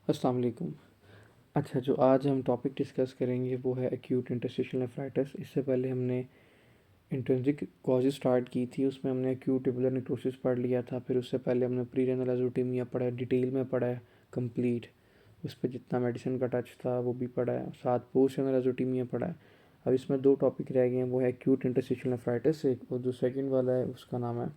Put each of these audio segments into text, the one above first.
अस्सलाम वालेकुम। अच्छा, जो आज हम टॉपिक डिस्कस करेंगे वो है एक्यूट इंटरस्टिशियल नेफ्राइटिस। इससे पहले हमने इंट्रिंसिक कॉजेज स्टार्ट की थी, उसमें हमने एक्यूट ट्यूबुलर नेक्रोसिस पढ़ लिया था। फिर उससे पहले हमने प्री रेनल एज़ोटेमिया पढ़ा है, डिटेल में पढ़ा है कंप्लीट। उस पर जितना मेडिसिन का टच था वो भी पढ़ा है, साथ पोस्ट रेनल एज़ोटेमिया पढ़ा है। अब इसमें दो टॉपिक रह गए हैं, वो है एक्यूट इंटरस्टिशियल नेफ्राइटिस एक, और जो सेकंड वाला है उसका नाम है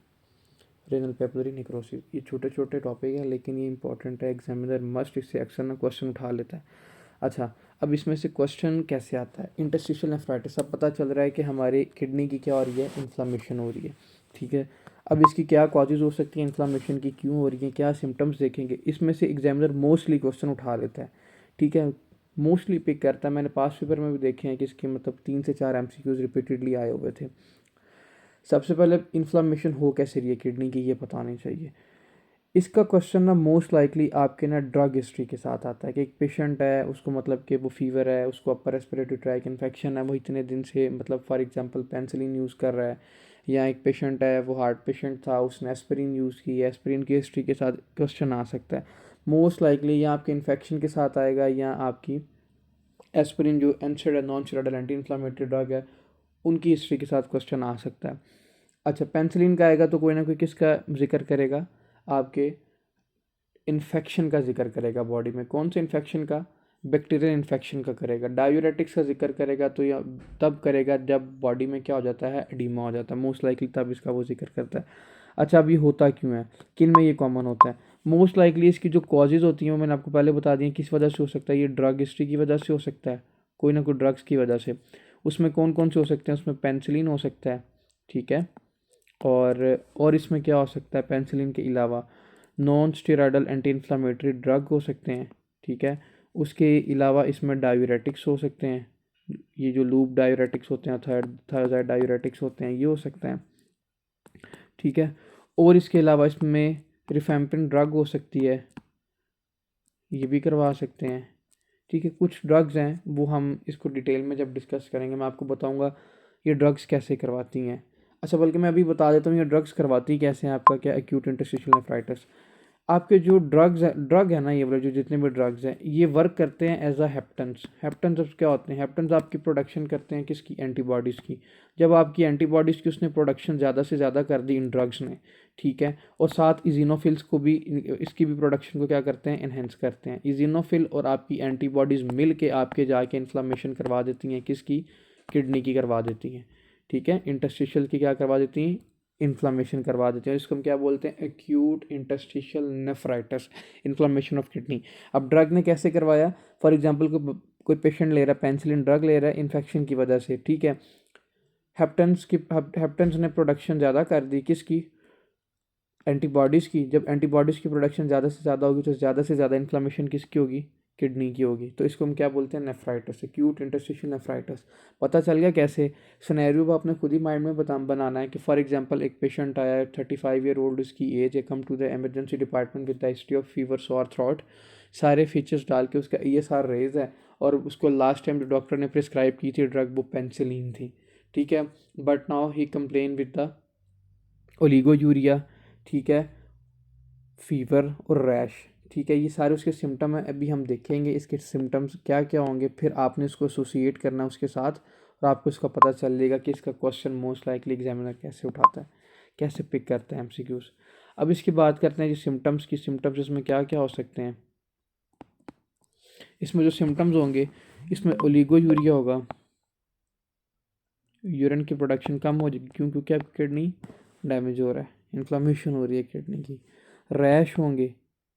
रेनल पेपिलरी नेक्रोसिस। ये छोटे छोटे टॉपिक हैं लेकिन ये इंपॉर्टेंट है, एग्जामिनर मस्ट इससे अक्सर ना क्वेश्चन उठा लेता है। अच्छा, अब इसमें से क्वेश्चन कैसे आता है? इंटरस्टिशियल नेफ्राइटिस, अब पता चल रहा है कि हमारी किडनी की क्या हो रही है, इन्फ्लामेशन हो रही है। ठीक है, अब इसकी क्या कॉजेज हो सकती है इन्फ्लामेशन की, क्यों हो रही है, क्या सिम्टम्स देखेंगे, इसमें से एग्जामिनर मोस्टली क्वेश्चन उठा लेता है। ठीक है, मोस्टली पिक करता है। मैंने पास पेपर में भी देखे हैं कि इसके मतलब 3 से 4 MCQs रिपीटेडली आए हुए थे। सबसे पहले इन्फ्लामेशन हो कैसे रही है किडनी की, ये पता नहीं चाहिए। इसका क्वेश्चन ना मोस्ट लाइकली आपके ना ड्रग हिस्ट्री के साथ आता है कि एक पेशेंट है, उसको मतलब कि वो फीवर है, उसको अपर रेस्पिरेटरी ट्रैक इन्फेक्शन है, वो इतने दिन से मतलब फॉर एग्जांपल पेंसिलिन यूज़ कर रहा है। या एक पेशेंट है, वो हार्ट पेशेंट था, उसने एस्पिरिन यूज़ की, एस्पिरिन की हिस्ट्री के साथ क्वेश्चन आ सकता है। मोस्ट लाइकली या आपके इन्फेक्शन के साथ आएगा, या आपकी एस्पिरिन जो एनसेड non steroidal anti inflammatory drug है उनकी हिस्ट्री के साथ क्वेश्चन आ सकता है। अच्छा, पेंसिलिन का आएगा तो कोई ना कोई किसका जिक्र करेगा, आपके इन्फेक्शन का जिक्र करेगा बॉडी में। कौन से इन्फेक्शन का? बैक्टीरियल इन्फेक्शन का करेगा। डायूरेटिक्स का जिक्र करेगा तो या तब करेगा जब बॉडी में क्या हो जाता है, एडिमा हो जाता है, मोस्ट लाइकली तब इसका वो जिक्र करता है। अच्छा, अब ये होता क्यों है, किन में ये कॉमन होता है? मोस्ट लाइकली इसकी जो कॉजेज़ होती हैं वो मैंने आपको पहले बता दी हैं किस वजह से हो सकता है। ये ड्रग हिस्ट्री की वजह से हो सकता है, कोई ना कोई ड्रग्स की वजह से। उसमें कौन कौन से हो सकते हैं? उसमें पेंसिलिन हो सकता है, ठीक है। और इसमें क्या हो सकता है पेंसिलिन के अलावा? Non steroidal anti inflammatory drug हो सकते हैं, ठीक है। उसके अलावा इसमें डायूरेटिक्स हो सकते हैं, ये जो लूप डायूरेटिक्स होते हैं, थायरोजाइड डायूरेटिक्स होते हैं, ये हो सकते हैं, ठीक है। और इसके अलावा इसमें रिफेम्पिन ड्रग हो सकती है, ये भी करवा सकते हैं, ठीक है। कुछ ड्रग्स हैं वो हम इसको डिटेल में जब डिस्कस करेंगे मैं आपको बताऊंगा ये ड्रग्स कैसे करवाती हैं। अच्छा, बल्कि मैं अभी बता देता हूँ ये ड्रग्स करवाती कैसे हैं। आपका क्या एक्यूट इंटरस्टिशियल नेफ्राइटिस, आपके जो ड्रग है ना, ये वाले जो जितने भी ड्रग्स हैं ये वर्क करते हैं एज अ हेप्टेंस। हेप्टेंस अब क्या होते हैं? हेप्टेंस आपकी प्रोडक्शन करते हैं किसकी? एंटीबॉडीज़ की। जब आपकी एंटीबॉडीज़ की उसने प्रोडक्शन ज़्यादा से ज़्यादा कर दी इन ड्रग्स ने, ठीक है। और साथ इजिनोफिल्स को भी इसकी भी प्रोडक्शन को क्या करते हैं? इन्हेंस करते हैं। इजिनोफिल और आपकी एंटीबॉडीज़ मिल के आपके जाके इन्फ्लामेशन करवा देती हैं, किसकी? किडनी की करवा देती हैं, ठीक है। इंटरस्टिशियल की क्या करवा देती हैं? इन्फ्लामेशन करवा देते हैं। इसको हम क्या बोलते हैं? Acute interstitial nephritis, inflammation of kidney. अब ड्रग ने कैसे करवाया? फॉर एग्जांपल कोई पेशेंट ले रहा है पेंसिलिन ड्रग ले रहा है इन्फेक्शन की वजह से, ठीक है। हेप्टेंस ने प्रोडक्शन ज़्यादा कर दी किसकी? एंटीबॉडीज़ की। जब एंटीबॉडीज़ की प्रोडक्शन ज़्यादा से ज़्यादा होगी तो ज़्यादा से ज़्यादा इन्फ्लामेशन किसकी होगी? किडनी की होगी। तो इसको हम क्या बोलते हैं? Nephritis, acute interstitial nephritis. पता चल गया कैसे? सिनेरियो आपने खुद ही माइंड में बनाना है कि फॉर एग्जांपल एक पेशेंट आया है, 35 ईयर ओल्ड उसकी एज है, come to the emergency department with the history of fever, sore throat, सारे फीचर्स डाल के उसका ESR रेज है, और उसको लास्ट टाइम जो डॉक्टर ने प्रिस्क्राइब की थी ड्रग वो पेंसिलिन थी, ठीक है। But now he complain with the oliguria, ठीक है, फीवर और रैश, ठीक है। ये सारे उसके सिम्टम हैं। अभी हम देखेंगे इसके सिम्टम्स क्या क्या होंगे, फिर आपने इसको एसोसिएट करना है उसके साथ, और आपको इसका पता चल जाएगा कि इसका क्वेश्चन मोस्ट लाइकली एग्जामिनर कैसे उठाता है, कैसे पिक करता है MCQs। अब इसकी बात करते हैं जो सिम्टम्स की। सिम्टम्स इसमें क्या क्या हो सकते हैं? इसमें जो सिम्टम्स होंगे, इसमें ओलिगोयूरिया होगा, यूरिन की प्रोडक्शन कम हो जाएगी, क्यों? क्योंकि आपकी किडनी डैमेज हो रहा है, इन्फ्लामेशन हो रही है किडनी की। रैश होंगे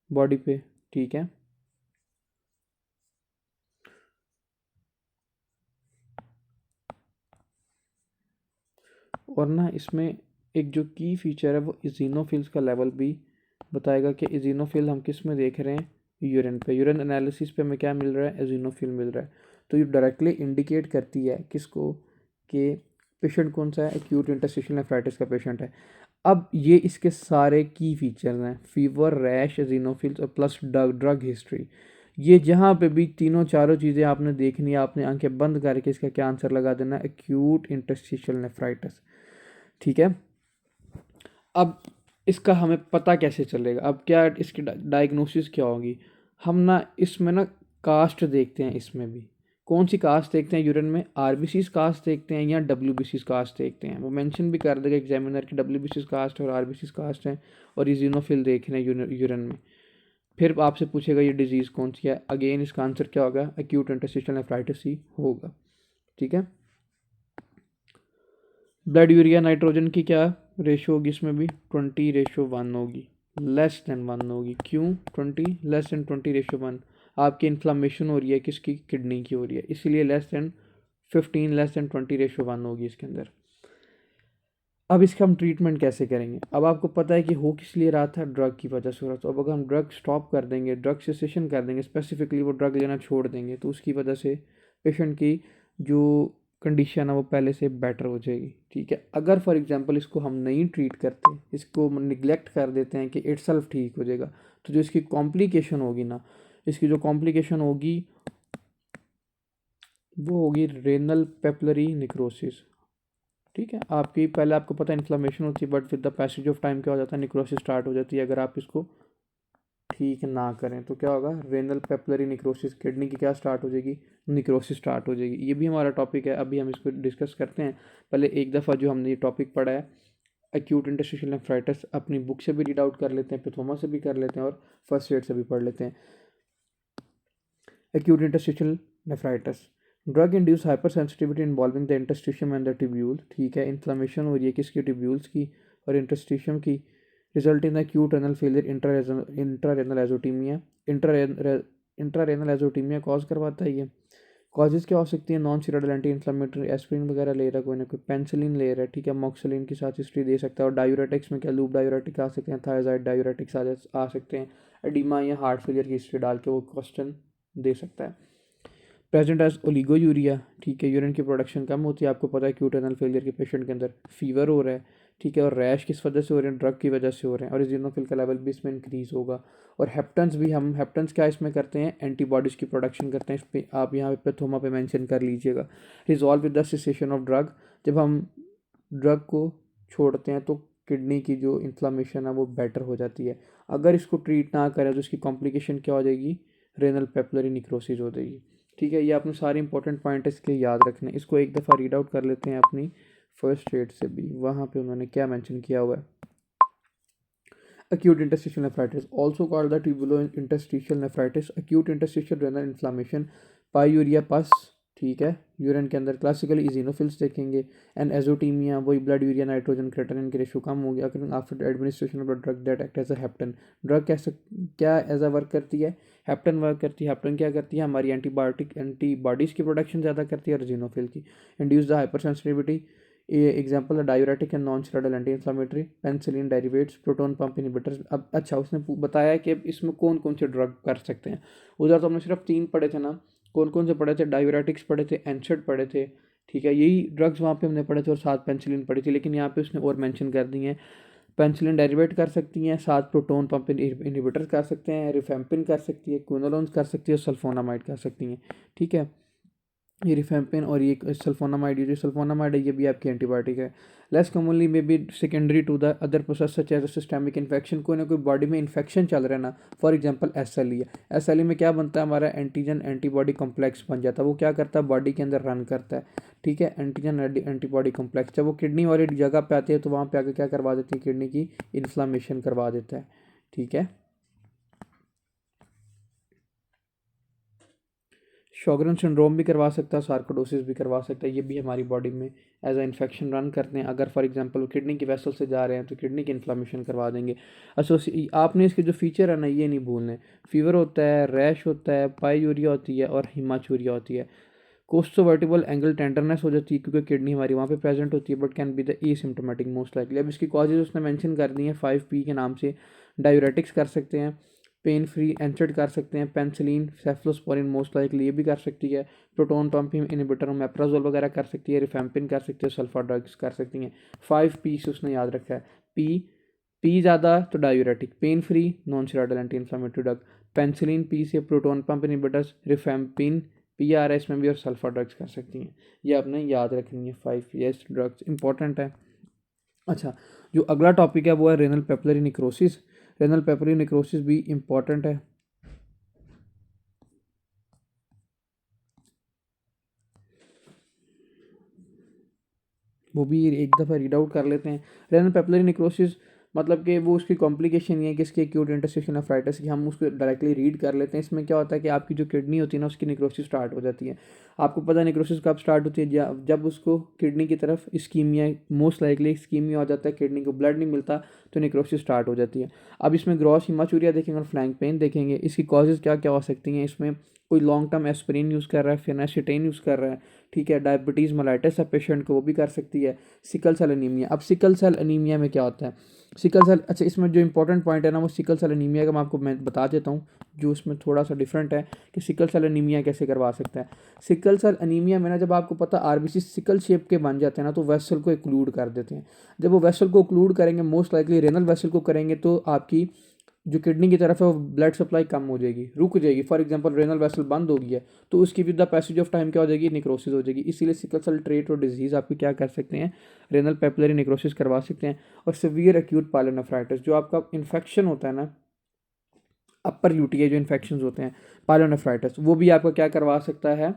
बॉडी पे, ठीक है। और ना इसमें एक जो की फीचर है वो इजिनोफिल्स का लेवल भी बताएगा कि इजिनोफिल हम किस में देख रहे हैं? यूरिन पे। यूरिन एनालिसिस पे हमें क्या मिल रहा है? इजिनोफिल मिल रहा है। तो ये डायरेक्टली इंडिकेट करती है किसको? कि पेशेंट कौन सा है? एक्यूट इंटरस्टिशियल नेफ्राइटिस का पेशेंट है। अब ये इसके सारे की फीचर्स हैं, फीवर, रैश, इजिनोफिल्स और प्लस ड्रग हिस्ट्री। ये जहाँ पे भी तीनों चारों चीज़ें आपने देखनी है, आपने आंखें बंद करके इसका क्या आंसर लगा देना? एक्यूट इंटरस्टिशियल नेफ्राइटिस, ठीक है। अब इसका हमें पता कैसे चलेगा? अब क्या इसकी डायग्नोसिस क्या होगी? हम ना इसमें ना कास्ट देखते हैं, इसमें भी कौन सी कास्ट देखते हैं यूरिन में, आरबीसीज कास्ट देखते हैं या डब्ल्यूबीसीज कास्ट देखते हैं। वो मेंशन भी कर देगा एग्जामिनर की डब्ल्यूबीसीज कास्ट और आरबीसीज कास्ट हैं और इजिनोफिल देख रहे हैं यूरिन में। फिर आपसे पूछेगा ये डिजीज़ कौन सी है, अगेन इसका आंसर क्या होगा, एक्यूट इंटरस्टिशियल नेफ्राइटिस ही होगा। ठीक है। ब्लड यूरिया नाइट्रोजन की क्या रेशो होगी, इसमें भी 20:1 होगी, लेस देन 1 होगी। क्यों 20, लेस देन 20:1? आपकी इन्फ्लामेशन हो रही है, किसकी, किडनी की हो रही है, इसीलिए लेस देन 15, लेस देन 20:1 होगी इसके अंदर। अब इसका हम ट्रीटमेंट कैसे करेंगे, अब आपको पता है कि हो किस लिए रहा था, ड्रग की वजह से हो रहा था। अब अगर हम ड्रग स्टॉप कर देंगे, ड्रग सेसेशन कर देंगे, स्पेसिफिकली वो ड्रग लेना छोड़ देंगे, तो उसकी वजह से पेशेंट की जो कंडीशन है वो पहले से बेटर हो जाएगी। ठीक है। अगर फॉर एग्जांपल इसको हम नहीं ट्रीट करते, इसको निगलेक्ट कर देते हैं कि इटसेल्फ ठीक हो जाएगा, तो जो इसकी कॉम्प्लिकेशन होगी ना, इसकी जो कॉम्प्लिकेशन होगी वो होगी रेनल पेपलरी निक्रोसिस। ठीक है। आपकी पहले आपको पता है इन्फ्लेमेशन होती है, but with the passage of time क्या हो जाता है, निक्रोसिस स्टार्ट हो जाती है। अगर आप इसको ठीक ना करें तो क्या होगा, रेनल पेपलरी निक्रोसिस, किडनी की क्या स्टार्ट हो जाएगी, निक्रोसिस स्टार्ट हो जाएगी। ये भी हमारा टॉपिक है, अभी हम इसको डिस्कस करते हैं। पहले एक दफ़ा जो हमने ये टॉपिक पढ़ा है एक्यूट इंटरस्टिशियल नेफ्राइटिस, अपनी बुक से भी रीड आउट कर लेते हैं, पिथोमा से भी कर लेते हैं और फर्स्ट एड से भी पढ़ लेते हैं। Acute interstitial nephritis, drug induce hyper sensitivity involving the interstitium and the tubule. ठीक है। इन्फ्लेमेशन हो रही है किसकी, ट्यूब्यूल्स की और इंटरस्टिशियम की, result in acute renal failure, intrarenal azotemia. Intrarenal azotemia cause करवाता है ये। कॉजेज क्या हो सकती है, non steroidal anti inflammatory, aspirin वगैरह ले रहा है कोई ना कोई, पेंसिलिन ले रहा है। ठीक है। मॉक्सिलिन के साथ हिस्ट्री दे सकता है। और डायूरेटिक्स में क्या, लूप डायूरेटिक आ सकते हैं, थायराइड डायूरेटिक्स आ सकते हैं। एडिमा या हार्ट फेलियर की हिस्ट्री डाल के वो क्वेश्चन दे सकता है। Present as oliguria. ठीक है। यूरिन की प्रोडक्शन कम होती है, आपको पता है एक्यूट रेनल फेलियर के पेशेंट के अंदर फीवर हो रहा है। ठीक है। और रैश किस वजह से हो रहे हैं, ड्रग की वजह से हो रहे हैं, और इजिनोफिल का लेवल भी इसमें इंक्रीज होगा। और हेप्टन्स भी, हम हेप्टन्स क्या इसमें करते हैं, एंटीबॉडीज़ की प्रोडक्शन करते हैं। इस पर आप यहाँ पे पेथोमा पे मेंशन कर लीजिएगा। Resolve with the cessation of drug, जब हम ड्रग को छोड़ते हैं तो किडनी की जो इन्फ्लामेशन है वो बेटर हो जाती है। अगर इसको ट्रीट ना करें तो इसकी कॉम्प्लिकेशन क्या हो जाएगी, रेनल पेपलरी निक्रोसिस हो जाएगी। ठीक है। ये आपने सारे इंपॉर्टेंट पॉइंट इसके याद रखने, इसको एक दफ़ा रीड आउट कर लेते हैं अपनी फर्स्ट एड से भी, वहाँ पे उन्होंने क्या मेंशन किया हुआ है। acute interstitial nephritis, also called the tubulointerstitial nephritis, acute interstitial renal inflammation, पायूरिया पस। ठीक है। यूरिन के अंदर क्लासिकली इजिनोफिल्स देखेंगे, एंड एजोटीमिया, वही ब्लड यूरिया नाइट्रोजन क्रेटिनिन की रेशो कम होगी अगर after administration of drug that act as a hapten. Drug कैसे, क्या एज अ वर्क करती है, हेप्टन वर्क करती है। हेप्टन क्या करती है, हमारी एंटीबॉडीज़ की प्रोडक्शन ज़्यादा करती है और इजिनोफिल की। Induce the hyper sensitivity, example diuretic and non steroidal anti inflammatory, penicillin derivatives, proton pump inhibitors. अब अच्छा, उसने बताया कि अब इसमें कौन कौन से ड्रग कर सकते हैं। उधर तो हमने सिर्फ 3 पढ़े थे ना, कौन कौन से पढ़े थे, डायूरेटिक्स पढ़े थे, एनसेड पढ़े थे। ठीक है। यही ड्रग्स वहाँ पे हमने पढ़े थे और साथ पेंसिलिन पढ़ी थी, लेकिन यहाँ पे उसने और मेंशन कर दी हैं। पेंसिलिन डेरिवेट कर सकती हैं, साथ प्रोटोन पंप इनहिबिटर कर सकते हैं, रिफेम्पिन कर सकती है, क्विनोलोन्स कर सकती है, सल्फोनामाइड कर सकती हैं। ठीक है। ये रिफेम्पिन और ये सल्फोनामाइड, ये जो सल्फोनामाइड है ये भी आपकी एंटीबायोटिक है। Less commonly may be secondary to the other process such as systemic infection, कोई ना कोई बॉडी में इन्फेक्शन चल रहा है ना, फॉर एग्जांपल एसएलई है, एसएलई में क्या बनता है, हमारा एंटीजन एंटीबॉडी कॉम्प्लेक्स बन जाता है। वो क्या करता है, बॉडी के अंदर रन करता है। ठीक है। एंटीजन एंटीबॉडी कॉम्प्लेक्स जब वो किडनी वाली जगह पे आती है तो वहाँ पे आके क्या करवा देती है, किडनी की इन्फ्लामेशन करवा देता है। ठीक है। शॉगरन सिंड्रोम भी करवा सकता है, सार्कोडोसिस भी करवा सकता है। ये भी हमारी बॉडी में एज अ इन्फेक्शन रन करते हैं। अगर फॉर एग्जांपल किडनी की वेसल से जा रहे हैं तो किडनी की इन्फ्लामेशन करवा देंगे। आपने इसके जो फीचर है ना ये नहीं भूलने, फीवर होता है, रैश होता है, पाईयूरिया होती है और हिमाचूरिया होती है। कोस्टोवर्टिबल एंगल टेंडरनेस हो जाती है क्योंकि किडनी हमारी वहाँ पे प्रेजेंट होती है, but can be the asymptomatic most likely. अब इसकी कॉजेज उसने मेंशन कर दी हैं 5P के नाम से। डायूरेटिक्स कर सकते हैं, पेन फ्री एंचर्ड कर सकते हैं, पेंसिलिन, सेफ्लोस्पोरिन मोस्ट लाइकली ये भी कर सकती है, प्रोटोन पंप इनहिबिटर मेप्राजोल वगैरह कर सकती है, रिफेम्पिन कर सकती है, सल्फा ड्रग्स कर सकती हैं। 5P से उसने याद रखा है। पी, पी ज़्यादा तो diuretic, pain free non steroidal anti inflammatory drug, penicillin P से, प्रोटोन पंप इनहिबिटर्स, रिफेम्पिन PRS में भी, और सल्फा ड्रग्स कर सकती हैं। ये आपने याद रखनी है, 5 ड्रग्स इंपॉर्टेंट है। अच्छा, जो अगला टॉपिक है वो है renal papillary necrosis. Renal papillary necrosis भी इम्पॉर्टेंट है। वो भी एक दफ़ा रीड आउट कर लेते हैं। रेनल पेपिलरी नेक्रोसिस मतलब कि वो उसकी कॉम्प्लिकेशन ये है कि इसकी एक्यूट इंटरस्टिशियल नेफ्राइटिस की हम उसको डायरेक्टली रीड कर लेते हैं। इसमें क्या होता है कि आपकी जो किडनी होती है ना उसकी नेक्रोसिस स्टार्ट हो जाती है। आपको पता है नेक्रोसिस कब स्टार्ट होती है? जब उसको किडनी की तरफ इस्कीमिया, मोस्ट लाइकली इस्कीमिया हो जाता है, किडनी को ब्लड नहीं मिलता तो नेक्रोसिस स्टार्ट हो जाती है। अब इसमें ग्रॉस हीमाचूरिया देखेंगे और फ्लैंक पेन देखेंगे। इसकी कॉजेज़ क्या क्या हो सकती हैं? इसमें कोई लॉन्ग टर्म एस्पिरिन यूज़ कर रहा है, फेनासिटाइन यूज़ कर रहा है, ठीक है, डायबिटीज़ मेलाइटिस है पेशेंट को, वो भी कर सकती है। सिकल सेल एनीमिया, अब सिकल सेल एनीमिया में क्या होता है? सिकल सेल, अच्छा इसमें जो इंपॉर्टेंट पॉइंट है ना वो सिकल सेल एनीमिया का मैं बता देता हूँ, जो इसमें थोड़ा सा डिफरेंट है कि सिकल सेल एनीमिया कैसे करवा सकता है। सिकल सेल एनीमिया में ना जब आपको पता आरबीसी सिकल शेप के बन जाते हैं ना तो वेसल को एक्लूड कर देते हैं। जब वो वेसल को एक्लूड करेंगे, मोस्ट लाइकली रेनल वेसल को करेंगे, तो आपकी जो किडनी की तरफ है वो ब्लड सप्लाई कम हो जाएगी, रुक जाएगी। फॉर एग्जांपल रेनल वेसल बंद हो गई है तो उसकी with the passage of time क्या हो जाएगी? निक्रोसिस हो जाएगी। इसीलिए सिकल सेल ट्रेट और डिजीज़ आपकी क्या कर सकते हैं? रेनल पेपिलरी निक्रोसिस करवा सकते हैं। और सिवियर एक्यूट पायलोनेफ्राइटिस, जो आपका इन्फेक्शन होता है ना, अपर यूटीआई जो इन्फेक्शन होते हैं, पायलोनेफ्राइटिस, वो भी आपका क्या करवा सकता है?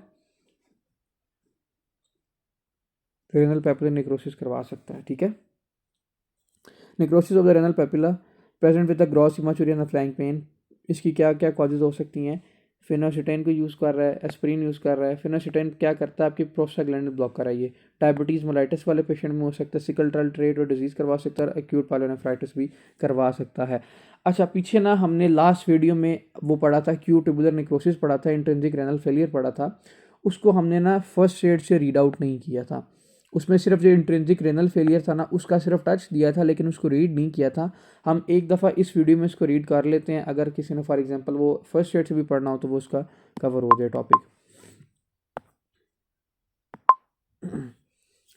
रेनल पेपिलरी निक्रोसिस करवा सकता है, ठीक है। Necrosis of the renal papilla present with the gross hematuria and flank pain, इसकी क्या क्या कॉजेज हो सकती हैं? फेनासिटाइन को यूज़ कर रहा है, एस्पिरिन यूज़ कर रहा है। फेनासिटाइन क्या करता है? आपकी प्रोस्टाग्लैंडिन ब्लॉक कराइए। डायबिटीज़ मेलाइटिस वाले पेशेंट में हो सकता है। सिकल सेल ट्रेट और डिजीज़ करवा सकता है। एक्यूट पायलोनेफ्राइटिस भी करवा सकता है। अच्छा, पीछे ना हमने लास्ट वीडियो में वो पढ़ा था, एक्यूट ट्यूबुलर नेक्रोसिस पढ़ा था, इंट्रिंसिक रेनल फेलियर पढ़ा था। उसको हमने ना फर्स्ट शेड से रीड आउट नहीं किया था। उसमें सिर्फ जो इंट्रिंसिक रेनल फेलियर था ना उसका सिर्फ टच दिया था, लेकिन उसको रीड नहीं किया था। हम एक दफ़ा इस वीडियो में इसको रीड कर लेते हैं, अगर किसी ने फॉर एग्जांपल वो फर्स्ट शेड से भी पढ़ना हो तो वो उसका कवर हो जाए topic.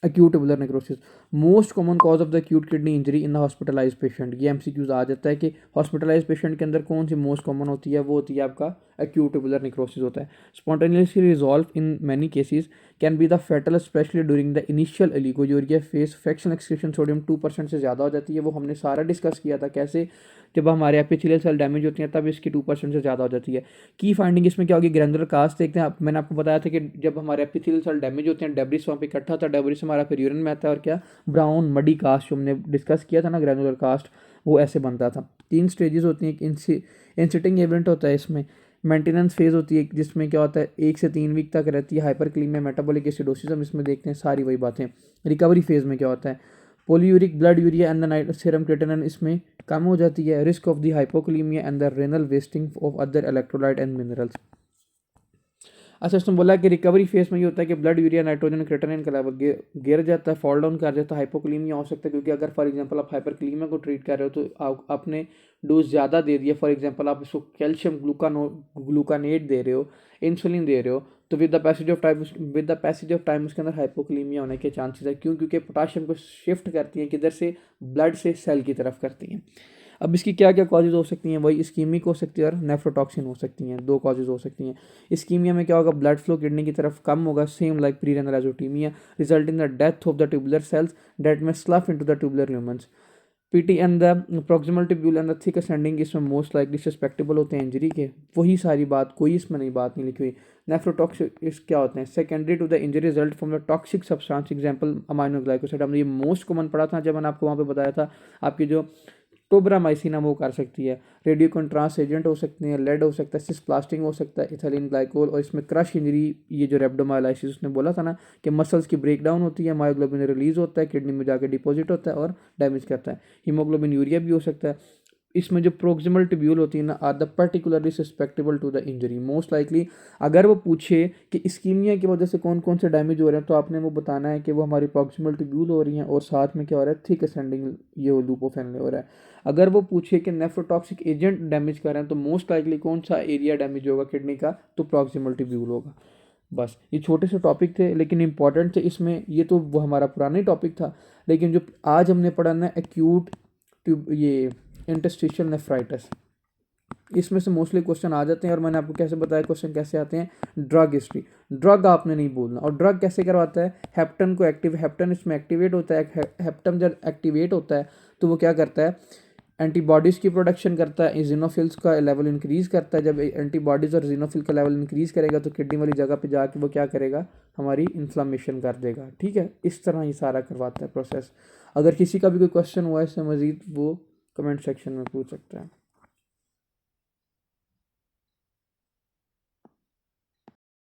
Acute tubular necrosis, most common cause of the acute kidney injury in the hospitalize patient. ये एमसीक्यूज आ जाता है कि हॉस्पिटलाइज पेशेंट के अंदर कौन सी मोस्ट कॉमन होती है? वो होती है आपका एक्यूट ट्यूबुलर नेक्रोसिस होता है। Spontaneously resolve in many cases, can be the fatal especially during the initial oliguria phase. Fraction excretion sodium 2% से ज़्यादा हो जाती है। वो हमने सारा डिस्कस किया था कैसे, जब हमारे एपिथेलियल सेल डैमेज होती हैं तब इसकी 2% से ज़्यादा हो जाती है। की फाइंडिंग इसमें क्या होगी? ग्रैनुलर कास्ट देखते हैं। मैंने आपको बताया था कि जब हमारे एपिथेलियल सेल डैमेज होते हैं डेब्रिस वहाँ पे इकट्ठा होता है, डेब्रिस हमारा फिर यूरिन में आता है और क्या? ब्राउन मडी कास्ट, जो हमने डिस्कस किया था ना ग्रैनुलर कास्ट, वो ऐसे बनता था। 3 स्टेजेस होती हैं। इंसिटिंग इवेंट होता है इसमें, मेंटेनेंस फेज होती है जिसमें क्या होता है 1 से 3 वीक तक रहती है। हाइपरक्लीमिया, मेटाबॉलिक एसिडोसिस हम इसमें देखते हैं, सारी वही बातें। रिकवरी फेज में क्या होता है? Polyuric blood urea and the serum creatinine इसमें कम हो जाती है। Risk of the hypokalemia and the renal wasting of other electrolyte and minerals. अच्छा, उसने बोला कि रिकवरी फेज में ये होता है कि ब्लड यूरिया, नाइट्रोजन, क्रिएटिनिन का लेवल गिर जाता है, फॉल डाउन कर जाता है। हाइपोक्लीमिया हो सकता है क्योंकि अगर फॉर एग्जांपल आप हाइपरक्लीमिया को ट्रीट कर रहे हो तो आपने डोज ज़्यादा दे दिया। फॉर एग्जांपल आप इसको कैल्शियम ग्लूकानेट दे रहे हो, इंसुलिन दे रहे हो, तो with the passage of time उसके अंदर हाइपोक्लीमिया होने के चांसेस है। क्यों? क्योंकि पोटाशियम को शिफ्ट करती हैं किधर से? ब्लड से सेल की तरफ करती हैं। अब इसकी क्या क्या कॉजेज हो सकती हैं? वही इस्कीमिक हो सकती है और नेफ्रोटॉक्सिन हो सकती हैं। 2 कॉजेज हो सकती हैं। इस्कीमिया में क्या होगा? ब्लड फ्लो किडनी की तरफ कम होगा, same like pre renal azotemia, result in the death of the tubular cells that may slough into the tubular lumens. PT and the proximal tubule and the thick ascending इसमें most likely susceptible होते हैं injury के। वही सारी बात, कोई इसमें नई बात नहीं लिखी हुई। नेफ्रोटॉक्सिक इस क्या होते हैं? Secondary to the injury result from the toxic substance, example aminoglycoside. हमने ये मोस्ट कॉमन पढ़ा था जब मैंने आपको वहाँ पे बताया था। आपकी जो टोब्रामाइसिन वो कर सकती है। रेडियो कंट्रास्ट एजेंट हो सकते हैं, लेड हो सकता है, सिस्प्लास्टिंग हो सकता है, इथाइलिन ग्लाइकोल। और इसमें क्रश इंजरी, ये जो रेब्डोमायोलाइसिस उसने बोला था ना कि मसल्स की ब्रेकडाउन होती है, मायोग्लोबिन रिलीज होता है, किडनी में जाकर डिपॉजिट होता है और डैमेज करता है। हीमोग्लोबिन यूरिया भी हो सकता है। इसमें जो प्रोक्सिमल ट्यूब्यूल होती है ना are the particularly susceptible to the injury. Most likely अगर वो पूछे कि इस्कीमिया की वजह से कौन कौन से डैमेज हो रहे हैं तो आपने वो बताना है कि वो हमारी प्रोक्सिमल ट्यूब्यूल हो रही हैं और साथ में क्या हो रहा है? थिक असेंडिंग ये लूपोफेनले हो रहा है। अगर वो पूछे कि नेफ्रोटॉक्सिक एजेंट डैमेज कर रहे हैं तो मोस्ट लाइकली कौन सा एरिया डैमेज होगा किडनी का? तो प्रोक्सिमल ट्यूब्यूल होगा। बस ये छोटे से टॉपिक थे लेकिन इंपॉर्टेंट थे। इसमें ये तो वो हमारा पुराना ही टॉपिक था, लेकिन जो आज हमने पढ़ा ना एक्यूट ट्यूब ये इंटरस्टिशियल नेफ्राइटिस, इसमें से मोस्टली क्वेश्चन आ जाते हैं। और मैंने आपको कैसे बताया क्वेश्चन कैसे आते हैं? ड्रग हिस्ट्री, ड्रग आपने नहीं बोलना। और ड्रग कैसे करवाता है? हेप्टन को एक्टिव, हेप्टन इसमें एक्टिवेट होता है। हेप्टन जब एक्टिवेट होता है तो वो क्या करता है? एंटीबॉडीज़ की प्रोडक्शन करता है, इजिनोफिल्स का लेवल इंक्रीज़ करता है। जब एंटीबॉडीज़ और इजिनोफिल का लेवल इंक्रीज़ करेगा तो किडनी वाली जगह पे जाके वो क्या करेगा, हमारी इन्फ्लामेशन कर देगा। ठीक है, इस तरह ये सारा करवाता है प्रोसेस। अगर किसी का भी कोई क्वेश्चन हुआ है इससे मज़ीद, वो कमेंट सेक्शन में पूछ सकता है।